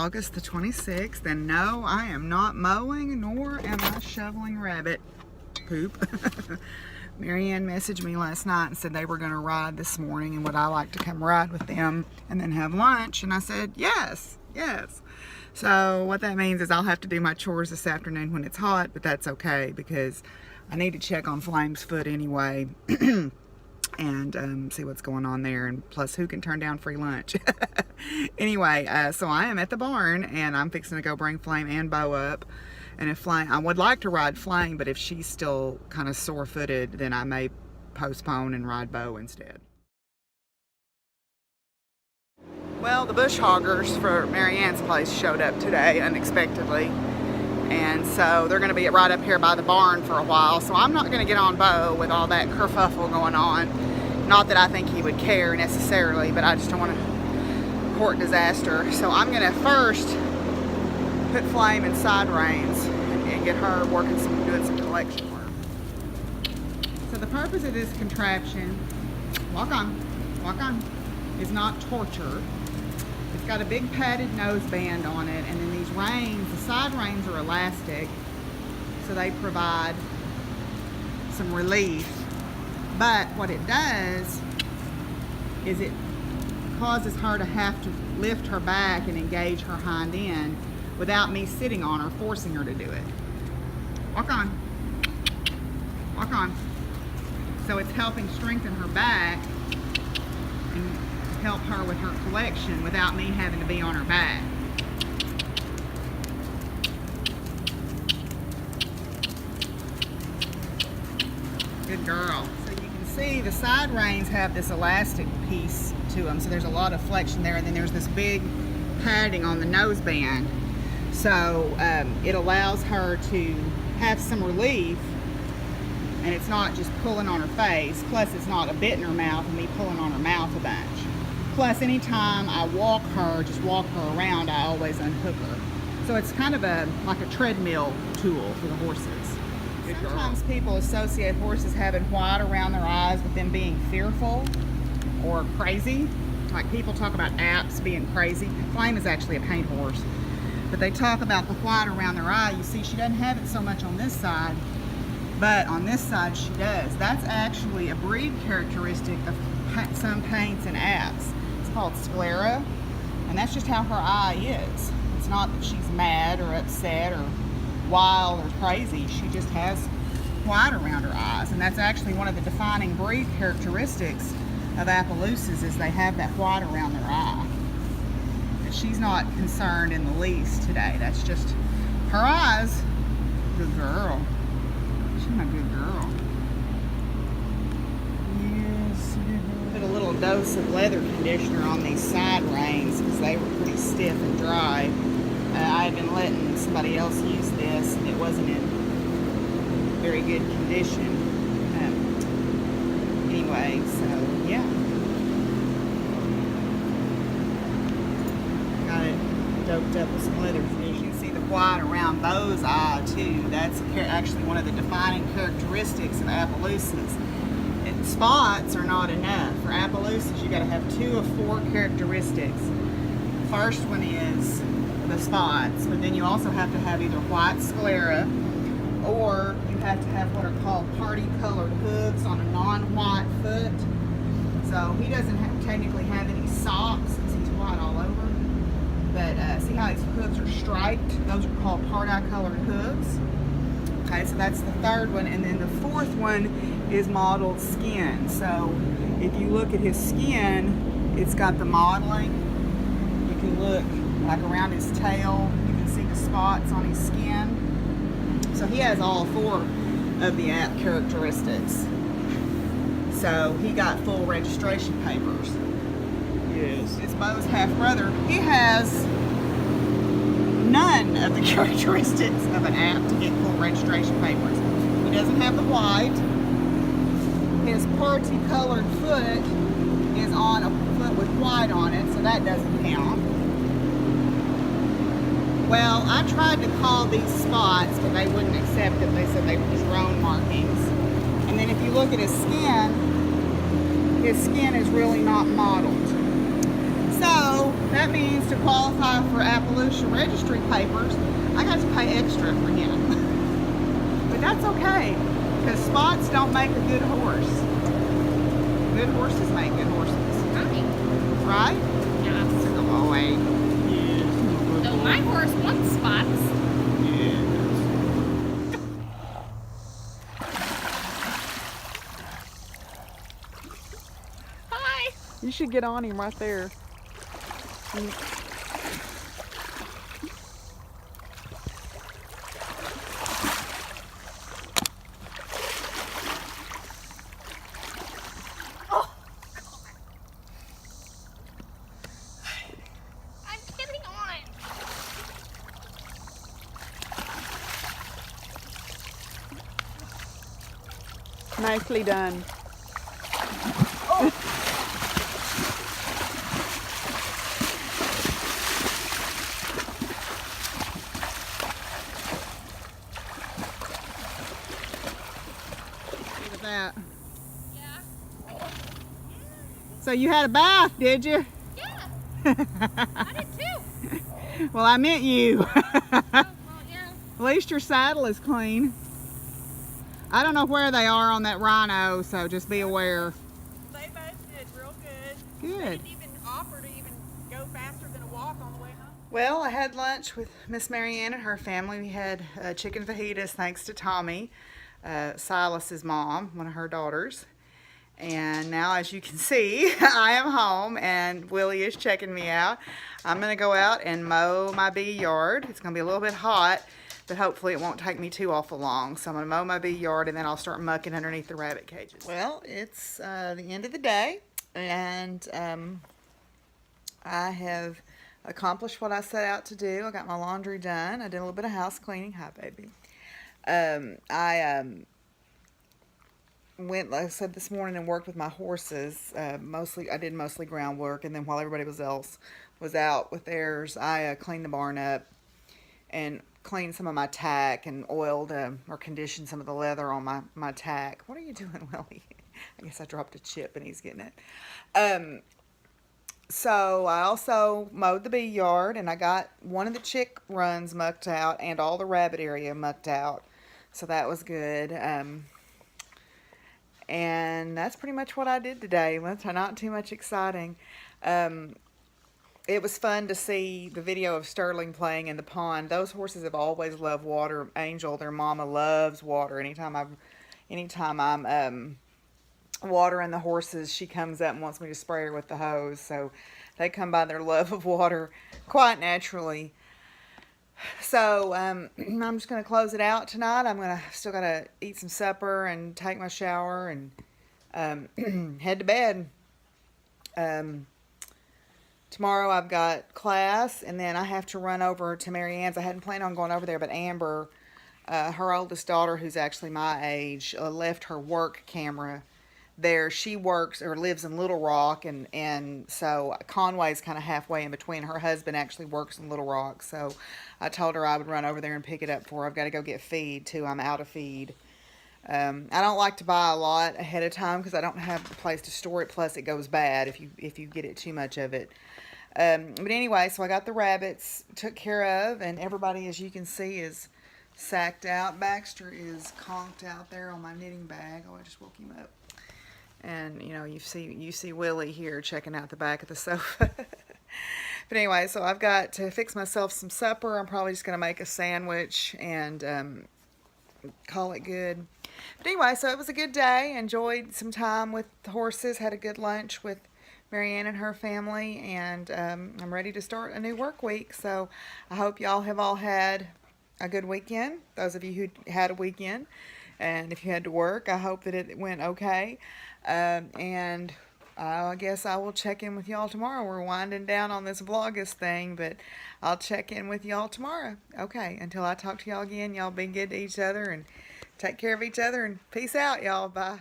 August the 26th, and no, I am not mowing, nor am I shoveling rabbit poop. Marianne messaged me last night and said they were going to ride this morning, and would I like to come ride with them and then have lunch? And I said, yes. So what that means is I'll have to do my chores this afternoon when it's hot, but that's okay because I need to check on Flame's foot anyway. And see what's going on there, and plus who can turn down free lunch. Anyway, so I am at the barn and I'm fixing to go bring Flame and Bo up, and if Flame, I would like to ride Flame, but if she's still kind of sore-footed, then I may postpone and ride Bo instead. Well, the bush hoggers for Marianne's place showed up today unexpectedly, and so they're going to be right up here by the barn for a while. So I'm not going to get on Bo with all that kerfuffle going on. Not that I think he would care necessarily, but I just don't want to court disaster. So I'm going to first put Flame in side reins and get her working doing some collection work. So the purpose of this contraption, walk on, is not torture. It's got a big padded nose band on it, and then these reins, the side reins are elastic, so they provide some relief. But what it does is it causes her to have to lift her back and engage her hind end without me sitting on her, forcing her to do it. Walk on. So it's helping strengthen her back and help her with her collection without me having to be on her back. Good girl. So you can see the side reins have this elastic piece to them, so there's a lot of flexion there, and then there's this big padding on the nose band. So it allows her to have some relief, and it's not just pulling on her face, plus it's not a bit in her mouth and me pulling on her mouth a bunch. Plus, anytime I walk her around, I always unhook her. So it's kind of like a treadmill tool for the horses. Sometimes people associate horses having white around their eyes with them being fearful or crazy. Like people talk about apps being crazy. Flame is actually a paint horse. But they talk about the white around their eye. You see, she doesn't have it so much on this side, but on this side she does. That's actually a breed characteristic of some paints and apps. Called sclera, and that's just how her eye is. It's not that she's mad or upset or wild or crazy. She just has white around her eyes, and that's actually one of the defining breed characteristics of Appaloosas, is they have that white around their eye. But she's not concerned in the least today. That's just her eyes. Good girl. She's my good girl. Put a little dose of leather conditioner on these side reins because they were pretty stiff and dry. I had been letting somebody else use this, and it wasn't in very good condition. Anyway, so yeah. Got it doped up with some leather conditioner. You can see the white around Bo's eye too. That's actually one of the defining characteristics of Appaloosas. Spots are not enough. For Appaloosas, you got to have 2 of 4 characteristics. The first one is the spots, but then you also have to have either white sclera, or you have to have what are called party-colored hooves on a non-white foot. So he doesn't technically have any socks since he's white all over. But see how his hooves are striped? Those are called party-colored hooves. Okay, so that's the third one, and then the fourth one is mottled skin. So if you look at his skin, it's got the mottling. You can look like around his tail, you can see the spots on his skin. So he has all 4 of the app characteristics. So he got full registration papers. Yes. It's Bo's half-brother. He has none of the characteristics of an app to get full registration papers. He doesn't have the white. His party-colored foot is on a foot with white on it, so that doesn't count. Well, I tried to call these spots, but they wouldn't accept it. They said they were just roan markings. And then if you look at his skin is really not mottled. So that means to qualify for Appaloosa registry papers, I got to pay extra for him. But that's okay, because spots don't make a good horse. Good horses make good horses. Right? Yeah. Go away. So my horse wants spots. Hi. You should get on him right there. Nicely done. Oh. Look at that. Yeah. So you had a bath, did you? Yeah. I did too. Well, I meant you. Well, yeah. At least your saddle is clean. I don't know where they are on that rhino, so just be aware. They both did real good. Good. They didn't even offer to even go faster than a walk on the way home. Well, I had lunch with Miss Marianne and her family. We had chicken fajitas thanks to Tommy, Silas's mom, one of her daughters. And now, as you can see, I am home and Willie is checking me out. I'm going to go out and mow my bee yard. It's going to be a little bit hot, but hopefully it won't take me too awful long. So I'm going to mow my bee yard and then I'll start mucking underneath the rabbit cages. Well, it's the end of the day and I have accomplished what I set out to do. I got my laundry done. I did a little bit of house cleaning. Hi, baby. I went, like I said this morning, and worked with my horses. I did mostly groundwork, and then while everybody else was out with theirs, I cleaned the barn up and cleaned some of my tack and oiled or conditioned some of the leather on my tack. What are you doing, Willie? I guess I dropped a chip and he's getting it. So I also mowed the bee yard, and I got one of the chick runs mucked out and all the rabbit area mucked out. So that was good. And that's pretty much what I did today. Not too much exciting. It was fun to see the video of Sterling playing in the pond. Those horses have always loved water. Angel, their mama, loves water. Anytime I'm watering the horses, she comes up and wants me to spray her with the hose. So they come by their love of water quite naturally. So I'm just going to close it out tonight. Still got to eat some supper and take my shower and head to bed. Tomorrow I've got class, and then I have to run over to Marianne's. I hadn't planned on going over there, but Amber, her oldest daughter, who's actually my age, left her work camera there. She works or lives in Little Rock, and so Conway's kind of halfway in between. Her husband actually works in Little Rock, so I told her I would run over there and pick it up for her. I've got to go get feed too. I'm out of feed. I don't like to buy a lot ahead of time because I don't have a place to store it. Plus, it goes bad if you get it too much of it. But anyway, so I got the rabbits took care of, and everybody, as you can see, is sacked out. Baxter is conked out there on my knitting bag. Oh, I just woke him up. And, you know, you see Willie here checking out the back of the sofa. But anyway, so I've got to fix myself some supper. I'm probably just going to make a sandwich and call it good. But anyway, so it was a good day. Enjoyed some time with the horses. Had a good lunch with Marianne and her family. And I'm ready to start a new work week. So I hope y'all have all had a good weekend. Those of you who had a weekend. And if you had to work, I hope that it went okay. And I guess I will check in with y'all tomorrow. We're winding down on this Vlogust thing, but I'll check in with y'all tomorrow. Okay, until I talk to y'all again, y'all be good to each other and take care of each other, and peace out, y'all. Bye.